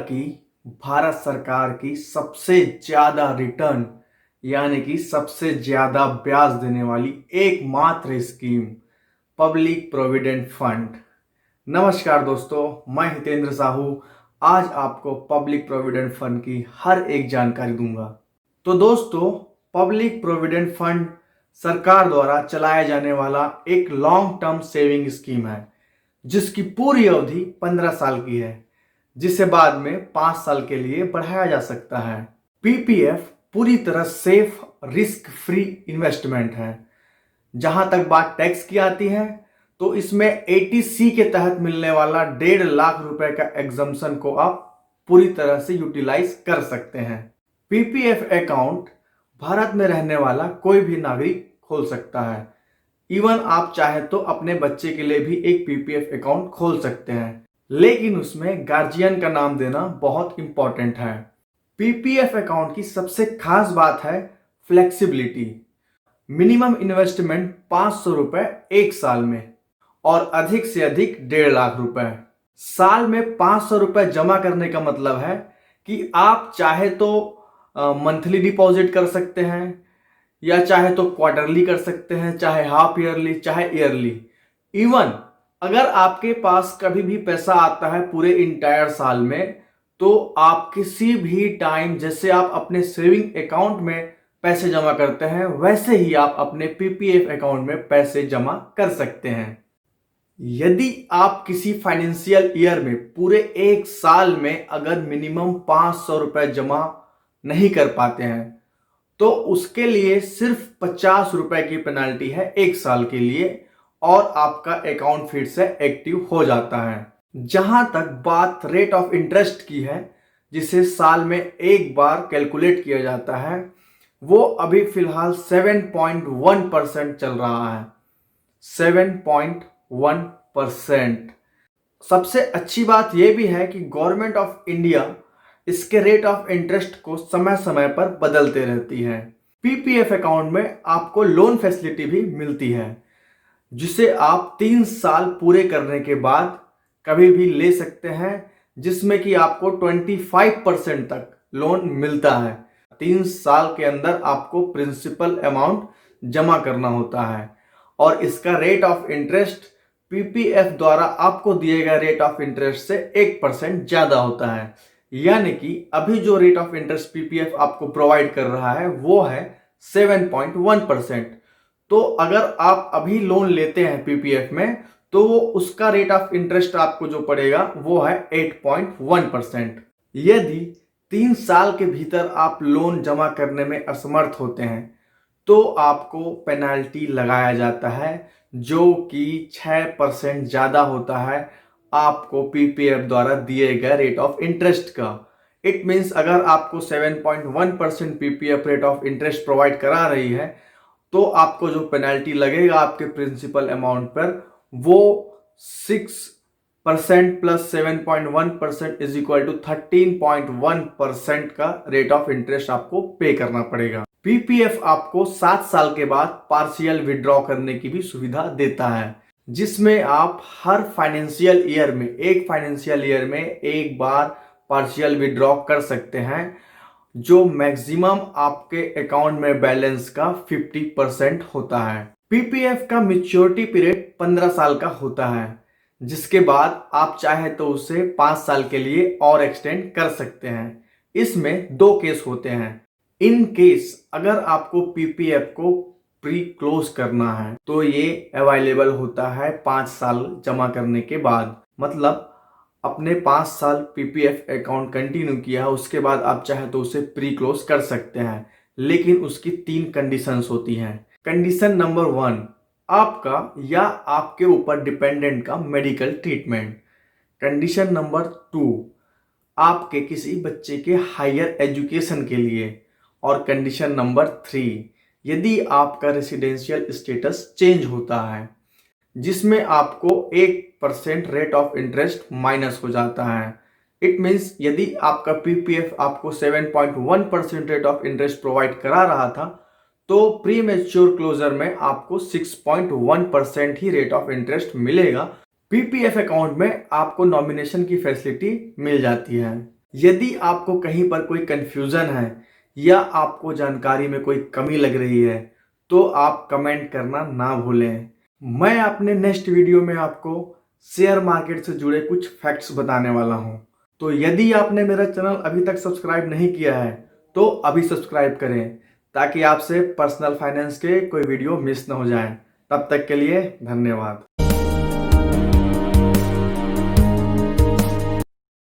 की भारत सरकार की सबसे ज़्यादा रिटर्न यानी कि सबसे ज़्यादा ब्याज देने वाली एकमात्र स्कीम पब्लिक प्रोविडेंट फंड। नमस्कार दोस्तों, मैं हितेंद्र साहू आज आपको पब्लिक प्रोविडेंट फंड की हर एक जानकारी दूंगा। तो दोस्तों, पब्लिक प्रोविडेंट फंड सरकार द्वारा चलाया जाने वाला एक लॉन्ग टर्म सेविंग स्कीम है जिसकी पूरी अवधि 15 साल की है, जिसे बाद में 5 साल के लिए बढ़ाया जा सकता है। पीपीएफ पूरी तरह सेफ रिस्क फ्री इन्वेस्टमेंट है। जहां तक बात टैक्स की आती है तो इसमें 80C के तहत मिलने वाला 1.5 लाख रुपए का एग्जम्पशन को आप पूरी तरह से यूटिलाइज कर सकते हैं। पीपीएफ अकाउंट भारत में रहने वाला कोई भी नागरिक खोल सकता है। इवन आप चाहे तो अपने बच्चे के लिए भी एक पीपीएफ अकाउंट खोल सकते हैं, लेकिन उसमें गार्जियन का नाम देना बहुत इंपॉर्टेंट है। पीपीएफ अकाउंट की सबसे खास बात है फ्लेक्सिबिलिटी। मिनिमम इन्वेस्टमेंट 500 रुपए एक साल में और अधिक से अधिक 1.5 लाख रुपए। साल में 500 रुपए जमा करने का मतलब है कि आप चाहे तो मंथली डिपॉजिट कर सकते हैं या चाहे तो क्वार्टरली कर सकते हैं, चाहे हाफ ईयरली, चाहे ईयरली। इवन अगर आपके पास कभी भी पैसा आता है पूरे इंटायर साल में, तो आप किसी भी टाइम जैसे आप अपने सेविंग अकाउंट में पैसे जमा करते हैं वैसे ही आप अपने पीपीएफ अकाउंट में पैसे जमा कर सकते हैं। यदि आप किसी फाइनेंशियल ईयर में पूरे एक साल में अगर मिनिमम 500 रुपए जमा नहीं कर पाते हैं तो उसके लिए सिर्फ 50 रुपए की पेनाल्टी है एक साल के लिए और आपका अकाउंट फिर से एक्टिव हो जाता है। जहां तक बात रेट ऑफ इंटरेस्ट की है, जिसे साल में एक बार कैलकुलेट किया जाता है, वो अभी फिलहाल 7.1% चल रहा है। 7.1%। सबसे अच्छी बात यह भी है कि गवर्नमेंट ऑफ इंडिया इसके रेट ऑफ इंटरेस्ट को समय समय पर बदलते रहती है। पीपीएफ अकाउंट में आपको लोन फैसिलिटी भी मिलती है, जिसे आप 3 साल पूरे करने के बाद कभी भी ले सकते हैं, जिसमें कि आपको 25% तक लोन मिलता है। 3 साल के अंदर आपको प्रिंसिपल अमाउंट जमा करना होता है और इसका रेट ऑफ इंटरेस्ट पीपीएफ द्वारा आपको दिए गए रेट ऑफ इंटरेस्ट से 1% ज्यादा होता है। यानी कि अभी जो रेट ऑफ इंटरेस्ट पीपीएफ आपको प्रोवाइड कर रहा है वो है 7.1%। तो अगर आप अभी लोन लेते हैं पीपीएफ में तो वो उसका रेट ऑफ इंटरेस्ट आपको जो पड़ेगा वो है 8.1%। यदि 3 साल के भीतर आप लोन जमा करने में असमर्थ होते हैं तो आपको पेनाल्टी लगाया जाता है, जो कि 6% ज्यादा होता है आपको पीपीएफ द्वारा दिए गए रेट ऑफ इंटरेस्ट का। इट मीन्स अगर आपको 7.1% PPF rate of interest provide करा रही है तो आपको जो पेनल्टी लगेगा आपके प्रिंसिपल अमाउंट पर वो 6% प्लस 7.1% इज इक्वल टू 13.1% का रेट ऑफ इंटरेस्ट आपको पे करना पड़ेगा। पीपीएफ आपको 7 साल के बाद पार्शियल विड्रॉ करने की भी सुविधा देता है, जिसमें आप हर फाइनेंशियल ईयर में एक बार पार्शियल विड्रॉ कर सकते हैं, जो मैक्सिमम आपके अकाउंट में बैलेंस का 50% होता है। पीपीएफ का मैच्योरिटी पीरियड 15 साल का होता है, जिसके बाद आप चाहे तो उसे 5 साल के लिए और एक्सटेंड कर सकते हैं। इसमें 2 केस होते हैं। इन केस अगर आपको पीपीएफ को प्री क्लोज करना है तो ये अवेलेबल होता है 5 साल जमा करने के बाद। मतलब अपने 5 साल पीपीएफ अकाउंट कंटिन्यू किया है, उसके बाद आप चाहे तो उसे प्री क्लोज कर सकते हैं, लेकिन उसकी 3 कंडीशंस होती हैं। कंडीशन नंबर 1, आपका या आपके ऊपर डिपेंडेंट का मेडिकल ट्रीटमेंट। कंडीशन नंबर 2, आपके किसी बच्चे के हायर एजुकेशन के लिए। और कंडीशन नंबर 3, यदि आपका रेसिडेंशियल स्टेटस चेंज होता है, जिसमें आपको 1% रेट ऑफ इंटरेस्ट माइनस हो जाता है। इट मीन्स यदि आपका पीपीएफ आपको 7.1% रेट ऑफ इंटरेस्ट प्रोवाइड करा रहा था तो प्री मैच्योर क्लोजर में आपको 6.1% ही रेट ऑफ इंटरेस्ट मिलेगा। पीपीएफ अकाउंट में आपको नॉमिनेशन की फैसिलिटी मिल जाती है। यदि आपको कहीं पर कोई कंफ्यूजन है या आपको जानकारी में कोई कमी लग रही है तो आप कमेंट करना ना भूलें। मैं अपने नेक्स्ट वीडियो में आपको शेयर मार्केट से जुड़े कुछ फैक्ट्स बताने वाला हूं। तो यदि आपने मेरा चैनल अभी तक सब्सक्राइब नहीं किया है तो अभी सब्सक्राइब करें ताकि आपसे पर्सनल फाइनेंस के कोई वीडियो मिस ना हो जाए। तब तक के लिए धन्यवाद।